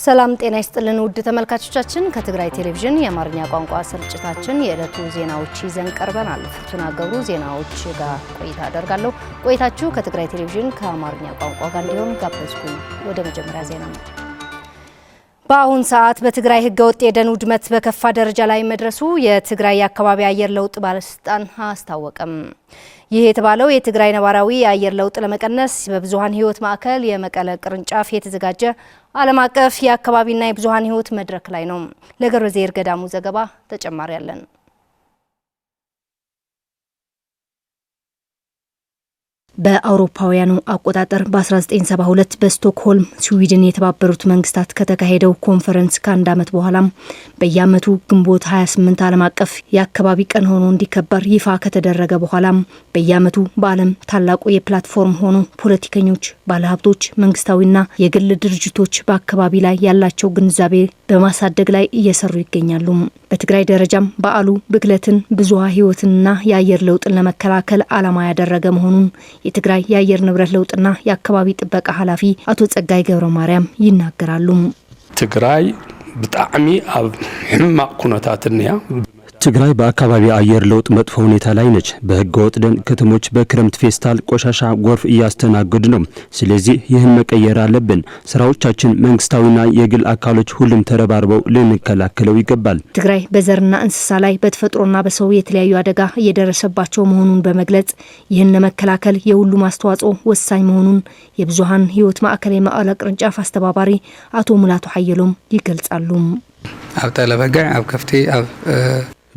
ሰላም ጤና ይስጥልን ውድ ተመልካቾቻችን ከትግራይ ቴሌቪዥን የአማርኛ ቋንቋ ስርጭታችን የዕለቱ ዜናዎች ይዘን ቀርበናል። ፍቱና ገብሩ ዜናዎች ጋር ቆይታ አደርጋለሁ። ቆይታችሁ ከትግራይ ቴሌቪዥን ከአማርኛ ቋንቋ ጋር እንዲሆን ጋበዝኩኝ። ወደ መጀመሪያ ዜና ነው። በአሁን ሰዓት በትግራይ ህገወጥ የደን ውድመት በከፋ ደረጃ ላይ መድረሱ የትግራይ አካባቢ አየር ለውጥ ባለስልጣን አስታወቀም። ይህ የተባለው የትግራይ ነባራዊ የአየር ለውጥ ለመቀነስ በብዙሃን ህይወት ማዕከል የመቀለ ቅርንጫፍ የተዘጋጀ ዓለም አቀፍ የአካባቢና የብዙሃን ህይወት መድረክ ላይ ነው። ለገብረዘይር ገዳሙ ዘገባ ተጨማሪ ያለን በአውሮፓውያኑ አቆጣጠር በ1972 በስቶክሆልም ስዊድን የተባበሩት መንግስታት ከተካሄደው ኮንፈረንስ ከአንድ ዓመት በኋላም በየዓመቱ ግንቦት 28 ዓለም አቀፍ የአካባቢ ቀን ሆኖ እንዲከበር ይፋ ከተደረገ በኋላም በየዓመቱ በዓለም ታላቁ የፕላትፎርም ሆኖ ፖለቲከኞች፣ ባለሀብቶች፣ መንግስታዊና የግል ድርጅቶች በአካባቢ ላይ ያላቸው ግንዛቤ በማሳደግ ላይ እየሰሩ ይገኛሉ። በትግራይ ደረጃም በዓሉ ብክለትን፣ ብዙሃ ህይወትንና የአየር ለውጥን ለመከላከል ዓላማ ያደረገ መሆኑን የትግራይ የአየር ንብረት ለውጥና የአካባቢ ጥበቃ ኃላፊ አቶ ጸጋይ ገብረማርያም ይናገራሉ። ትግራይ በጣዕሚ ኣብ ሕማቅ ኩነታትንያ ትግራይ በአካባቢ አየር ለውጥ መጥፎ ሁኔታ ላይ ነች። በህገወጥ ደን ከተሞች በክረምት ፌስታል ቆሻሻ ጎርፍ እያስተናገዱ ነው። ስለዚህ ይህን መቀየር አለብን። ስራዎቻችን መንግስታዊና የግል አካሎች ሁሉም ተረባርበው ልንከላከለው ይገባል። ትግራይ በዘርና እንስሳ ላይ በተፈጥሮና በሰው የተለያዩ አደጋ እየደረሰባቸው መሆኑን በመግለጽ ይህን ለመከላከል የሁሉም አስተዋጽኦ ወሳኝ መሆኑን የብዙሃን ህይወት ማዕከል የመቀለ ቅርንጫፍ አስተባባሪ አቶ ሙላቱ ሐየሎም ይገልጻሉ። ኣብ ጠለበጋ ኣብ ከፍቲ ኣብ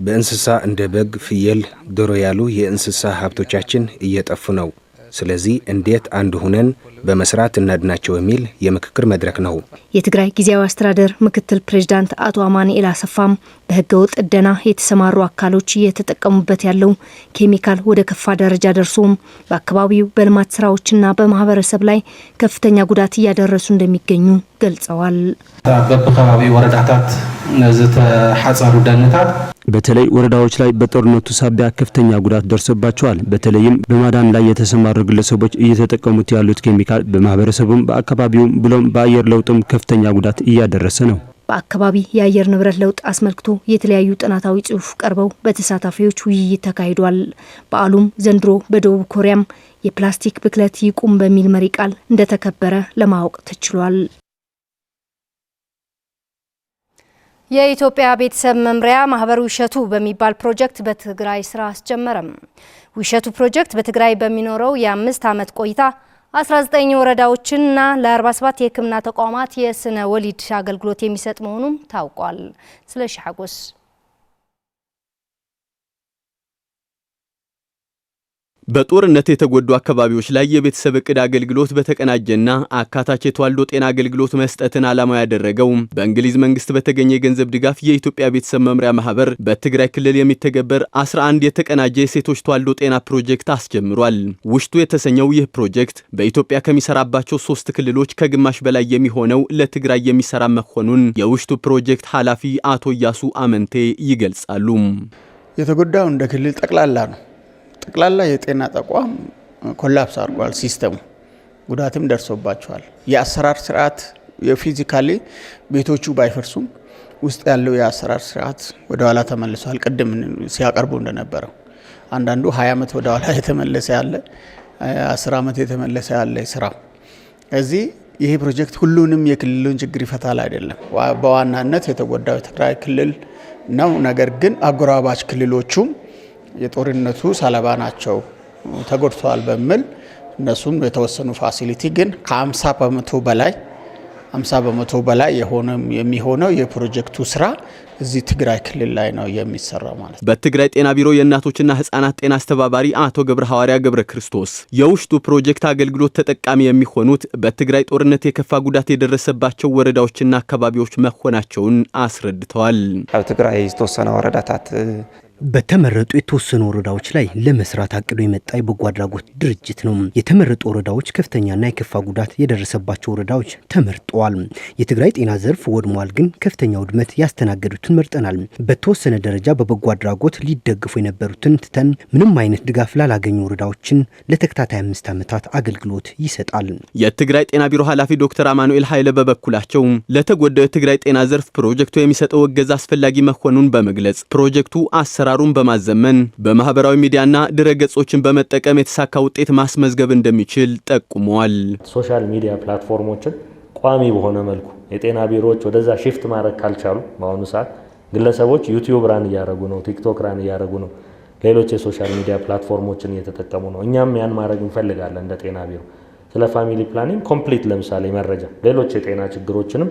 በእንስሳ እንደ በግ፣ ፍየል፣ ዶሮ ያሉ የእንስሳ ሀብቶቻችን እየጠፉ ነው። ስለዚህ እንዴት አንድ ሆነን በመስራት እናድናቸው የሚል የምክክር መድረክ ነው። የትግራይ ጊዜያዊ አስተዳደር ምክትል ፕሬዝዳንት አቶ አማኑኤል አሰፋም በህገወጥ ደና የተሰማሩ አካሎች እየተጠቀሙበት ያለው ኬሚካል ወደ ከፋ ደረጃ ደርሶም በአካባቢው በልማት ስራዎችና በማህበረሰብ ላይ ከፍተኛ ጉዳት እያደረሱ እንደሚገኙ ገልጸዋል። በአካባቢ ወረዳታት ዝተሐጸሩ ደንታት በተለይ ወረዳዎች ላይ በጦርነቱ ሳቢያ ከፍተኛ ጉዳት ደርሶባቸዋል። በተለይም በማዳን ላይ የተሰማሩ ግለሰቦች እየተጠቀሙት ያሉት ኬሚካል በማህበረሰቡም በአካባቢውም ብሎም በአየር ለውጥም ከፍተኛ ጉዳት እያደረሰ ነው። በአካባቢ የአየር ንብረት ለውጥ አስመልክቶ የተለያዩ ጥናታዊ ጽሑፍ ቀርበው በተሳታፊዎች ውይይት ተካሂዷል። በዓሉም ዘንድሮ በደቡብ ኮሪያም የፕላስቲክ ብክለት ይቁም በሚል መሪ ቃል እንደተከበረ ለማወቅ ተችሏል። የኢትዮጵያ ቤተሰብ መምሪያ ማህበር ውሸቱ በሚባል ፕሮጀክት በትግራይ ስራ አስጀመረም። ውሸቱ ፕሮጀክት በትግራይ በሚኖረው የ5 ዓመት ቆይታ 19 ወረዳዎችንና ለ47 የሕክምና ተቋማት የስነ ወሊድ አገልግሎት የሚሰጥ መሆኑን ታውቋል። ስለሺ ሐጎስ በጦርነት የተጎዱ አካባቢዎች ላይ የቤተሰብ እቅድ አገልግሎት በተቀናጀና አካታች የተዋልዶ ጤና አገልግሎት መስጠትን ዓላማ ያደረገው በእንግሊዝ መንግስት በተገኘ የገንዘብ ድጋፍ የኢትዮጵያ ቤተሰብ መምሪያ ማህበር በትግራይ ክልል የሚተገበር 11 የተቀናጀ የሴቶች ተዋልዶ ጤና ፕሮጀክት አስጀምሯል። ውሽቱ የተሰኘው ይህ ፕሮጀክት በኢትዮጵያ ከሚሰራባቸው 3 ክልሎች ከግማሽ በላይ የሚሆነው ለትግራይ የሚሰራ መሆኑን የውሽቱ ፕሮጀክት ኃላፊ አቶ ያሱ አመንቴ ይገልጻሉ። የተጎዳው እንደ ክልል ጠቅላላ ነው። ጠቅላላ የጤና ተቋም ኮላፕስ አድርጓል። ሲስተሙ ጉዳትም ደርሶባቸዋል። የአሰራር ስርዓት የፊዚካሊ ቤቶቹ ባይፈርሱም ውስጥ ያለው የአሰራር ስርዓት ወደ ኋላ ተመልሷል። ቅድም ሲያቀርቡ እንደነበረው አንዳንዱ 20 ዓመት ወደ ኋላ የተመለሰ ያለ 10 ዓመት የተመለሰ ያለ ስራ። እዚህ ይሄ ፕሮጀክት ሁሉንም የክልሉን ችግር ይፈታል አይደለም። በዋናነት የተጎዳው የትግራይ ክልል ነው። ነገር ግን አጎራባች ክልሎቹም የጦርነቱ ሰለባ ናቸው ተጎድተዋል በሚል እነሱም የተወሰኑ ፋሲሊቲ ግን ከ50% በላይ የሚሆነው የፕሮጀክቱ ስራ እዚህ ትግራይ ክልል ላይ ነው የሚሰራው ማለት ነው። በትግራይ ጤና ቢሮ የእናቶችና ህፃናት ጤና አስተባባሪ አቶ ገብረ ሐዋርያ ገብረ ክርስቶስ የውሽቱ ፕሮጀክት አገልግሎት ተጠቃሚ የሚሆኑት በትግራይ ጦርነት የከፋ ጉዳት የደረሰባቸው ወረዳዎችና አካባቢዎች መሆናቸውን አስረድተዋል። ኣብ ትግራይ ዝተወሰነ ወረዳታት በተመረጡ የተወሰኑ ወረዳዎች ላይ ለመስራት አቅዶ የመጣ የበጎ አድራጎት ድርጅት ነው። የተመረጡ ወረዳዎች ከፍተኛና የከፋ ጉዳት የደረሰባቸው ወረዳዎች ተመርጠዋል። የትግራይ ጤና ዘርፍ ወድሟል፣ ግን ከፍተኛ ውድመት ያስተናገዱትን መርጠናል። በተወሰነ ደረጃ በበጎ አድራጎት ሊደግፉ የነበሩትን ትተን ምንም አይነት ድጋፍ ላላገኙ ወረዳዎችን ለተከታታይ 5 ዓመታት አገልግሎት ይሰጣል። የትግራይ ጤና ቢሮ ኃላፊ ዶክተር አማኑኤል ኃይለ በበኩላቸው ለተጎዳው የትግራይ ጤና ዘርፍ ፕሮጀክቱ የሚሰጠው እገዛ አስፈላጊ መሆኑን በመግለጽ ፕሮጀክቱ አሰራሩን በማዘመን በማህበራዊ ሚዲያና ድረገጾችን በመጠቀም የተሳካ ውጤት ማስመዝገብ እንደሚችል ጠቁመዋል። ሶሻል ሚዲያ ፕላትፎርሞችን ቋሚ በሆነ መልኩ የጤና ቢሮዎች ወደዛ ሺፍት ማድረግ ካልቻሉ በአሁኑ ሰዓት ግለሰቦች ዩቲዩብ ራን እያደረጉ ነው፣ ቲክቶክ ራን እያደረጉ ነው፣ ሌሎች የሶሻል ሚዲያ ፕላትፎርሞችን እየተጠቀሙ ነው። እኛም ያን ማድረግ እንፈልጋለን። እንደ ጤና ቢሮ ስለ ፋሚሊ ፕላኒንግ ኮምፕሊት ለምሳሌ መረጃ ሌሎች የጤና ችግሮችንም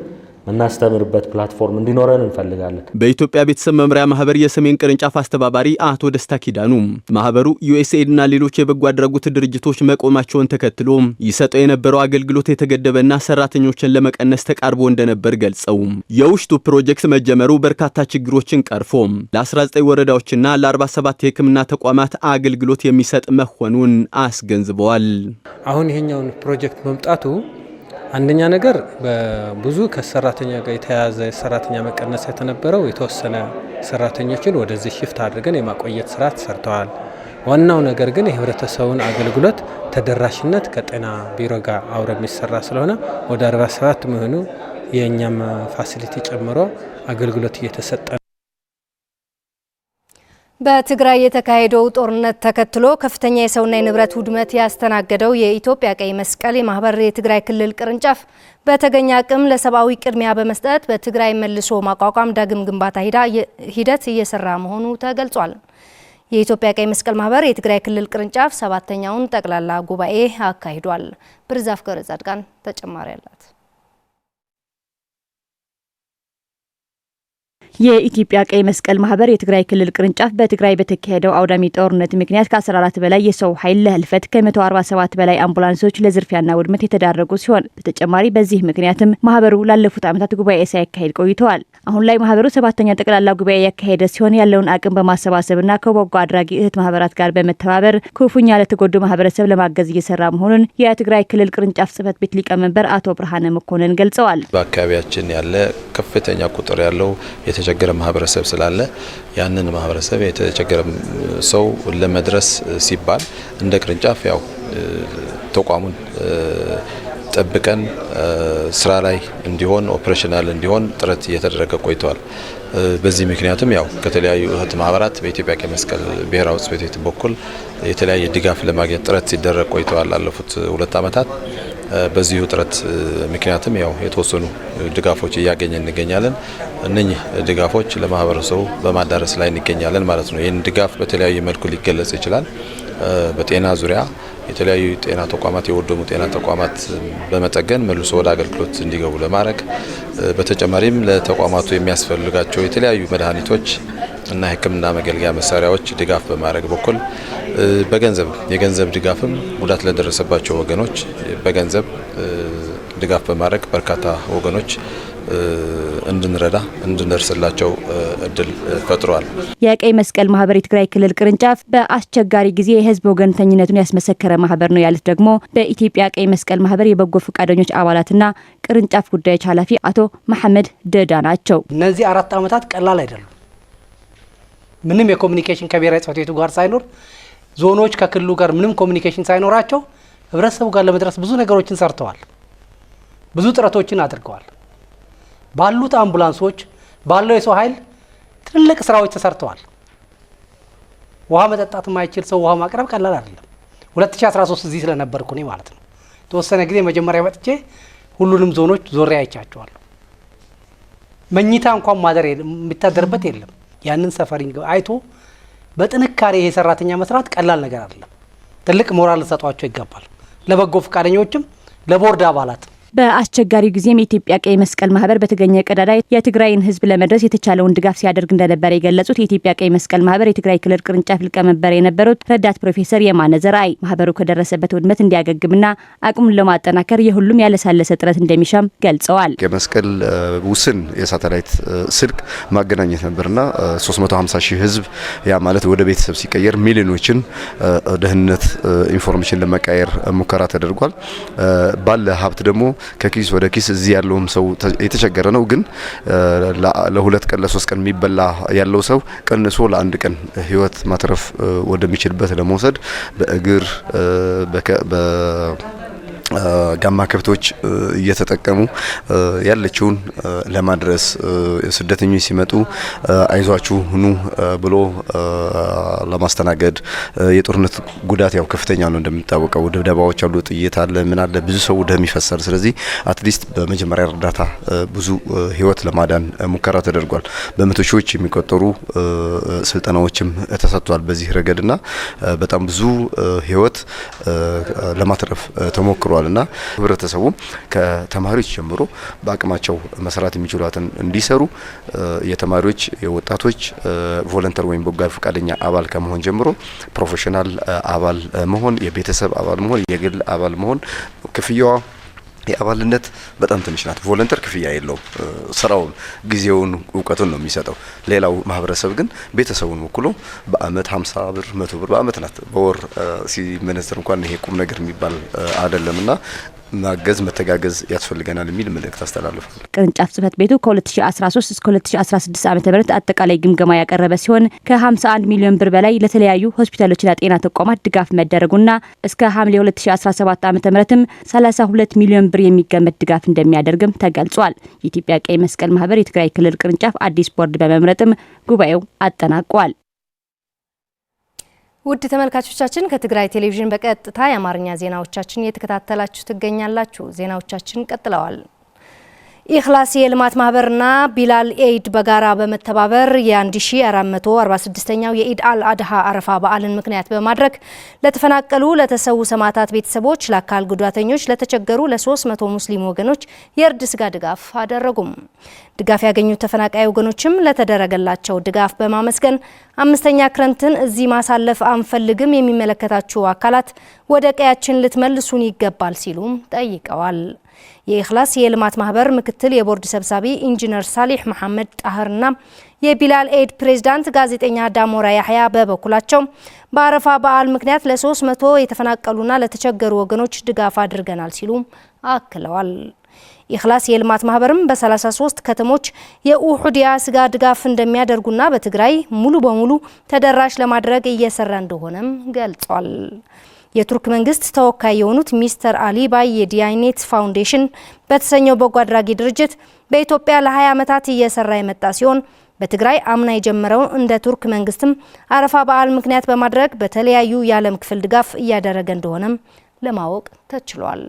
እናስተምርበት ፕላትፎርም እንዲኖረን እንፈልጋለን። በኢትዮጵያ ቤተሰብ መምሪያ ማህበር የሰሜን ቅርንጫፍ አስተባባሪ አቶ ደስታ ኪዳኑ ማህበሩ ዩኤስኤድ እና ሌሎች የበጎ አድራጎት ድርጅቶች መቆማቸውን ተከትሎ ይሰጠው የነበረው አገልግሎት የተገደበና ሰራተኞችን ለመቀነስ ተቃርቦ እንደነበር ገልጸው የውሽቱ ፕሮጀክት መጀመሩ በርካታ ችግሮችን ቀርፎ ለ19 ወረዳዎችና ለ47 የሕክምና ተቋማት አገልግሎት የሚሰጥ መሆኑን አስገንዝበዋል። አሁን ይሄኛውን ፕሮጀክት መምጣቱ አንደኛ ነገር በብዙ ከሰራተኛ ጋር የተያያዘ ሰራተኛ መቀነስ የተነበረው የተወሰነ ሰራተኞችን ወደዚህ ሽፍት አድርገን የማቆየት ስራ ተሰርተዋል። ዋናው ነገር ግን የህብረተሰቡን አገልግሎት ተደራሽነት ከጤና ቢሮ ጋር አብሮ የሚሰራ ስለሆነ ወደ 47 መሆኑ የኛም ፋሲሊቲ ጨምሮ አገልግሎት እየተሰጠ በትግራይ የተካሄደው ጦርነት ተከትሎ ከፍተኛ የሰውና የንብረት ውድመት ያስተናገደው የኢትዮጵያ ቀይ መስቀል የማህበር የትግራይ ክልል ቅርንጫፍ በተገኘ አቅም ለሰብአዊ ቅድሚያ በመስጠት በትግራይ መልሶ ማቋቋም ዳግም ግንባታ ሂደት እየሰራ መሆኑ ተገልጿል። የኢትዮጵያ ቀይ መስቀል ማህበር የትግራይ ክልል ቅርንጫፍ 7ኛውን ጠቅላላ ጉባኤ አካሂዷል። ብርዛፍ ገብረ ጻድቃን ተጨማሪ አላት። የኢትዮጵያ ቀይ መስቀል ማህበር የትግራይ ክልል ቅርንጫፍ በትግራይ በተካሄደው አውዳሚ ጦርነት ምክንያት ከ14 በላይ የሰው ኃይል ለህልፈት ከ147 በላይ አምቡላንሶች ለዝርፊያና ውድመት የተዳረጉ ሲሆን በተጨማሪ በዚህ ምክንያትም ማህበሩ ላለፉት ዓመታት ጉባኤ ሳይካሄድ ቆይተዋል። አሁን ላይ ማህበሩ 7ኛ ጠቅላላ ጉባኤ ያካሄደ ሲሆን ያለውን አቅም በማሰባሰብና ከበጎ አድራጊ እህት ማህበራት ጋር በመተባበር ክፉኛ ለተጎዱ ማህበረሰብ ለማገዝ እየሰራ መሆኑን የትግራይ ክልል ቅርንጫፍ ጽህፈት ቤት ሊቀመንበር አቶ ብርሃነ መኮንን ገልጸዋል። በአካባቢያችን ያለ ከፍተኛ ቁጥር ያለው የተቸገረ ማህበረሰብ ስላለ ያንን ማህበረሰብ የተቸገረ ሰው ለመድረስ ሲባል እንደ ቅርንጫፍ ያው ተቋሙን ጠብቀን ስራ ላይ እንዲሆን ኦፕሬሽናል እንዲሆን ጥረት እየተደረገ ቆይቷል። በዚህ ምክንያቱም ያው ከተለያዩ እህት ማህበራት በኢትዮጵያ ቀይ መስቀል ብሔራዊ ጽሕፈት ቤት በኩል የተለያየ ድጋፍ ለማግኘት ጥረት ሲደረግ ቆይተዋል ላለፉት 2 ዓመታት። በዚሁ ጥረት ምክንያቱም ያው የተወሰኑ ድጋፎች እያገኘን እንገኛለን። እነኚህ ድጋፎች ለማህበረሰቡ በማዳረስ ላይ እንገኛለን ማለት ነው። ይህን ድጋፍ በተለያየ መልኩ ሊገለጽ ይችላል። በጤና ዙሪያ የተለያዩ ጤና ተቋማት የወደሙ ጤና ተቋማት በመጠገን መልሶ ወደ አገልግሎት እንዲገቡ ለማድረግ በተጨማሪም ለተቋማቱ የሚያስፈልጋቸው የተለያዩ መድኃኒቶች እና ሕክምና መገልገያ መሳሪያዎች ድጋፍ በማድረግ በኩል የገንዘብ ድጋፍም ጉዳት ለደረሰባቸው ወገኖች በገንዘብ ድጋፍ በማድረግ በርካታ ወገኖች እንድንረዳ እንድንደርስላቸው እድል ፈጥሯል። የቀይ መስቀል ማህበር የትግራይ ክልል ቅርንጫፍ በአስቸጋሪ ጊዜ የህዝብ ወገንተኝነቱን ያስመሰከረ ማህበር ነው ያሉት ደግሞ በኢትዮጵያ ቀይ መስቀል ማህበር የበጎ ፈቃደኞች አባላትና ቅርንጫፍ ጉዳዮች ኃላፊ አቶ መሐመድ ደዳ ናቸው። እነዚህ 4 ዓመታት ቀላል አይደሉም። ምንም የኮሙኒኬሽን ከብሔራዊ ጽሕፈት ቤቱ ጋር ሳይኖር ዞኖች ከክልሉ ጋር ምንም ኮሙኒኬሽን ሳይኖራቸው ህብረተሰቡ ጋር ለመድረስ ብዙ ነገሮችን ሰርተዋል። ብዙ ጥረቶችን አድርገዋል። ባሉት አምቡላንሶች ባለው የሰው ኃይል ትልቅ ስራዎች ተሰርተዋል። ውሃ መጠጣት የማይችል ሰው ውሃ ማቅረብ ቀላል አይደለም። 2013 እዚህ ስለነበርኩ እኔ ማለት ነው የተወሰነ ጊዜ መጀመሪያ መጥቼ ሁሉንም ዞኖች ዞሬ አይቻቸዋለሁ። መኝታ እንኳን ማደር የሚታደርበት የለም። ያንን ሰፈሪንግ አይቶ በጥንካሬ ይሄ ሰራተኛ መስራት ቀላል ነገር አይደለም። ትልቅ ሞራል ልሰጧቸው ይገባል። ለበጎ ፈቃደኞችም ለቦርድ አባላት በአስቸጋሪው ጊዜም የኢትዮጵያ ቀይ መስቀል ማህበር በተገኘ ቀዳዳ የትግራይን ህዝብ ለመድረስ የተቻለውን ድጋፍ ሲያደርግ እንደነበረ የገለጹት የኢትዮጵያ ቀይ መስቀል ማህበር የትግራይ ክልል ቅርንጫፍ ሊቀመንበር የነበሩት ረዳት ፕሮፌሰር የማነ ዘርአይ ማህበሩ ከደረሰበት ውድመት እንዲያገግምና አቅሙን ለማጠናከር የሁሉም ያለሳለሰ ጥረት እንደሚሻም ገልጸዋል። ቀይ መስቀል ውስን የሳተላይት ስልክ ማገናኘት ነበርና 350 ሺህ ህዝብ ያ ማለት ወደ ቤተሰብ ሲቀየር ሚሊዮኖችን ደህንነት ኢንፎርሜሽን ለመቀየር ሙከራ ተደርጓል። ባለ ሀብት ደግሞ ከኪስ ወደ ኪስ እዚህ ያለውም ሰው የተቸገረ ነው። ግን ለሁለት ቀን ለሶስት ቀን የሚበላ ያለው ሰው ቀንሶ ለአንድ ቀን ህይወት ማትረፍ ወደሚችልበት ለመውሰድ በእግር ጋማ ከብቶች እየተጠቀሙ ያለችውን ለማድረስ ስደተኞች ሲመጡ አይዟችሁ ኑ ብሎ ለማስተናገድ የጦርነት ጉዳት ያው ከፍተኛ ነው እንደሚታወቀው ድብደባዎች አሉ ጥይት አለ ምን አለ ብዙ ሰው ደም ይፈሳል ስለዚህ አትሊስት በመጀመሪያ እርዳታ ብዙ ህይወት ለማዳን ሙከራ ተደርጓል በመቶ ሺዎች የሚቆጠሩ ስልጠናዎችም ተሰጥቷል በዚህ ረገድና በጣም ብዙ ህይወት ለማትረፍ ተሞክሯል እና ህብረተሰቡ ከተማሪዎች ጀምሮ በአቅማቸው መስራት የሚችሉትን እንዲሰሩ የተማሪዎች የወጣቶች ቮለንተር ወይም በጎ ፈቃደኛ አባል ከመሆን ጀምሮ ፕሮፌሽናል አባል መሆን የቤተሰብ አባል መሆን የግል አባል መሆን ክፍያዋ የአባልነት በጣም ትንሽ ናት ቮለንተር ክፍያ የለውም ስራውን ጊዜውን እውቀቱን ነው የሚሰጠው ሌላው ማህበረሰብ ግን ቤተሰቡን ወክሎ በአመት 50 ብር 100 ብር በአመት ናት በወር ሲመነዘር እንኳን ይሄ ቁም ነገር የሚባል አይደለምና ማገዝ መተጋገዝ ያስፈልገናል የሚል መልእክት አስተላልፏል። ቅርንጫፍ ጽህፈት ቤቱ ከ2013 እስከ 2016 ዓ.ም አጠቃላይ ግምገማ ያቀረበ ሲሆን ከ51 ሚሊዮን ብር በላይ ለተለያዩ ሆስፒታሎችና ጤና ተቋማት ድጋፍ መደረጉና እስከ ሐምሌ 2017 ዓ.ም 32 ሚሊዮን ብር የሚገመት ድጋፍ እንደሚያደርግም ተገልጿል። የኢትዮጵያ ቀይ መስቀል ማህበር የትግራይ ክልል ቅርንጫፍ አዲስ ቦርድ በመምረጥም ጉባኤው አጠናቋል። ውድ ተመልካቾቻችን ከትግራይ ቴሌቪዥን በቀጥታ የአማርኛ ዜናዎቻችን እየተከታተላችሁ ትገኛላችሁ። ዜናዎቻችን ቀጥለዋል። ኢኽላስ የልማት ማህበርና ቢላል ኤድ በጋራ በመተባበር የ1446ኛው የኢድ አል አድሃ አረፋ በዓልን ምክንያት በማድረግ ለተፈናቀሉ ለተሰዉ ሰማዕታት ቤተሰቦች፣ ለአካል ጉዳተኞች፣ ለተቸገሩ ለ300 ሙስሊም ወገኖች የእርድ ስጋ ድጋፍ አደረጉም። ድጋፍ ያገኙት ተፈናቃይ ወገኖችም ለተደረገላቸው ድጋፍ በማመስገን አምስተኛ ክረምትን እዚህ ማሳለፍ አንፈልግም፣ የሚመለከታችሁ አካላት ወደ ቀያችን ልትመልሱን ይገባል ሲሉም ጠይቀዋል። የኢኽላስ የልማት ማህበር ምክትል የቦርድ ሰብሳቢ ኢንጂነር ሳሊህ መሐመድ ጣህርና የቢላል ኤድ ፕሬዝዳንት ጋዜጠኛ ዳሞራ ያህያ በበኩላቸው በአረፋ በዓል ምክንያት ለ300 የተፈናቀሉና ለተቸገሩ ወገኖች ድጋፍ አድርገናል ሲሉ አክለዋል። ኢኽላስ የልማት ማህበርም በ33 ከተሞች የኡሁዲያ ስጋ ድጋፍ እንደሚያደርጉና በትግራይ ሙሉ በሙሉ ተደራሽ ለማድረግ እየሰራ እንደሆነም ገልጿል። የቱርክ መንግስት ተወካይ የሆኑት ሚስተር አሊ ባይ የዲያኔት ፋውንዴሽን በተሰኘው በጎ አድራጊ ድርጅት በኢትዮጵያ ለ20 ዓመታት እየሰራ የመጣ ሲሆን በትግራይ አምና የጀመረው እንደ ቱርክ መንግስትም አረፋ በዓል ምክንያት በማድረግ በተለያዩ የዓለም ክፍል ድጋፍ እያደረገ እንደሆነም ለማወቅ ተችሏል።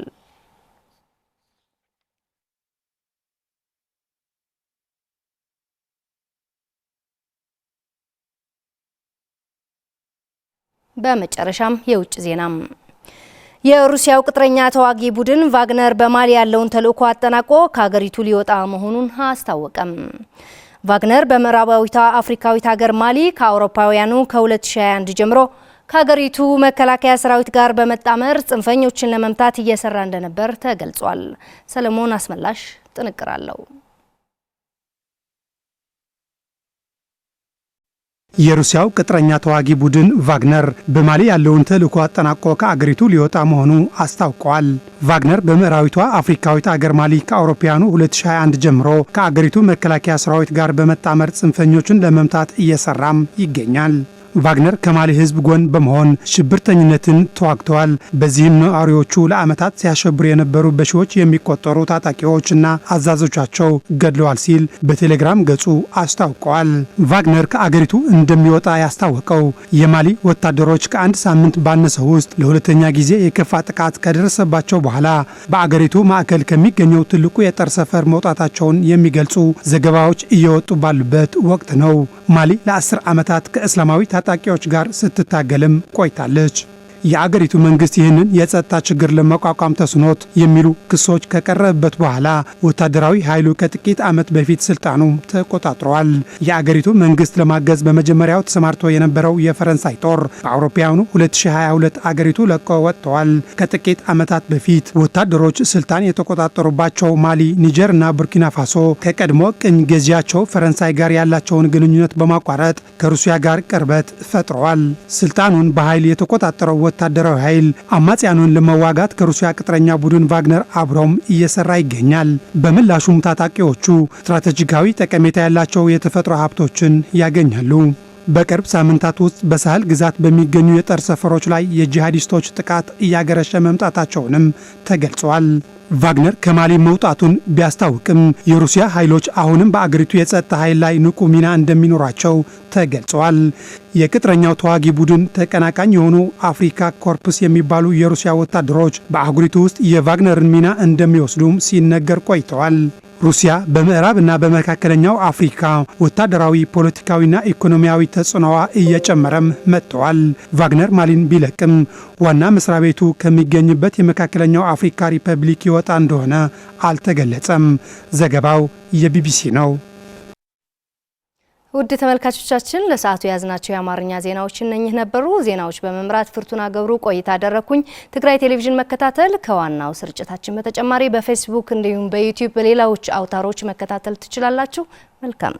በመጨረሻም የውጭ ዜና የሩሲያው ቅጥረኛ ተዋጊ ቡድን ቫግነር በማሊ ያለውን ተልዕኮ አጠናቆ ከሀገሪቱ ሊወጣ መሆኑን አስታወቀም። ቫግነር በምዕራባዊቷ አፍሪካዊት ሀገር ማሊ ከአውሮፓውያኑ ከ2021 ጀምሮ ከሀገሪቱ መከላከያ ሰራዊት ጋር በመጣመር ጽንፈኞችን ለመምታት እየሰራ እንደነበር ተገልጿል። ሰለሞን አስመላሽ ጥንቅር አለው። የሩሲያው ቅጥረኛ ተዋጊ ቡድን ቫግነር በማሊ ያለውን ተልዕኮ አጠናቆ ከአገሪቱ ሊወጣ መሆኑ አስታውቀዋል። ቫግነር በምዕራዊቷ አፍሪካዊት አገር ማሊ ከአውሮፓውያኑ 2021 ጀምሮ ከአገሪቱ መከላከያ ሰራዊት ጋር በመጣመር ጽንፈኞችን ለመምታት እየሰራም ይገኛል። ቫግነር ከማሊ ህዝብ ጎን በመሆን ሽብርተኝነትን ተዋግተዋል። በዚህም ነዋሪዎቹ ለዓመታት ሲያሸብሩ የነበሩ በሺዎች የሚቆጠሩ ታጣቂዎችና አዛዦቻቸው ገድለዋል ሲል በቴሌግራም ገጹ አስታውቀዋል። ቫግነር ከአገሪቱ እንደሚወጣ ያስታወቀው የማሊ ወታደሮች ከአንድ ሳምንት ባነሰ ውስጥ ለሁለተኛ ጊዜ የከፋ ጥቃት ከደረሰባቸው በኋላ በአገሪቱ ማዕከል ከሚገኘው ትልቁ የጦር ሰፈር መውጣታቸውን የሚገልጹ ዘገባዎች እየወጡ ባሉበት ወቅት ነው። ማሊ ለ10 ዓመታት ከእስላማዊ ታጣቂዎች ጋር ስትታገልም ቆይታለች። የአገሪቱ መንግስት ይህንን የጸጥታ ችግር ለመቋቋም ተስኖት የሚሉ ክሶች ከቀረበበት በኋላ ወታደራዊ ኃይሉ ከጥቂት ዓመት በፊት ስልጣኑ ተቆጣጥሯል። የአገሪቱ መንግስት ለማገዝ በመጀመሪያው ተሰማርቶ የነበረው የፈረንሳይ ጦር በአውሮፓውያኑ 2022 አገሪቱ ለቆ ወጥተዋል። ከጥቂት ዓመታት በፊት ወታደሮች ስልጣን የተቆጣጠሩባቸው ማሊ፣ ኒጀር እና ቡርኪና ፋሶ ከቀድሞ ቅኝ ገዢያቸው ፈረንሳይ ጋር ያላቸውን ግንኙነት በማቋረጥ ከሩሲያ ጋር ቅርበት ፈጥረዋል። ስልጣኑን በኃይል የተቆጣጠረው ወታደራዊ ኃይል አማጽያኑን ለመዋጋት ከሩሲያ ቅጥረኛ ቡድን ቫግነር አብሮም እየሰራ ይገኛል። በምላሹም ታጣቂዎቹ ስትራቴጂካዊ ጠቀሜታ ያላቸው የተፈጥሮ ሀብቶችን ያገኛሉ። በቅርብ ሳምንታት ውስጥ በሳህል ግዛት በሚገኙ የጦር ሰፈሮች ላይ የጂሃዲስቶች ጥቃት እያገረሸ መምጣታቸውንም ተገልጿል። ቫግነር ከማሊ መውጣቱን ቢያስታውቅም የሩሲያ ኃይሎች አሁንም በአገሪቱ የጸጥታ ኃይል ላይ ንቁ ሚና እንደሚኖራቸው ተገልጿል። የቅጥረኛው ተዋጊ ቡድን ተቀናቃኝ የሆኑ አፍሪካ ኮርፕስ የሚባሉ የሩሲያ ወታደሮች በአህጉሪቱ ውስጥ የቫግነርን ሚና እንደሚወስዱም ሲነገር ቆይተዋል። ሩሲያ በምዕራብና በመካከለኛው አፍሪካ ወታደራዊ፣ ፖለቲካዊና ኢኮኖሚያዊ ተጽዕኖዋ እየጨመረም መጥተዋል። ቫግነር ማሊን ቢለቅም ዋና መስሪያ ቤቱ ከሚገኝበት የመካከለኛው አፍሪካ ሪፐብሊክ ይወጣ እንደሆነ አልተገለጸም። ዘገባው የቢቢሲ ነው። ውድ ተመልካቾቻችን ለሰዓቱ ያዝናቸው የአማርኛ ዜናዎች እነኚህ ነበሩ። ዜናዎች በመምራት ፍርቱና ገብሩ ቆይታ አደረኩኝ። ትግራይ ቴሌቪዥን መከታተል ከዋናው ስርጭታችን በተጨማሪ በፌስቡክ እንዲሁም በዩቲዩብ በሌሎች አውታሮች መከታተል ትችላላችሁ። መልካም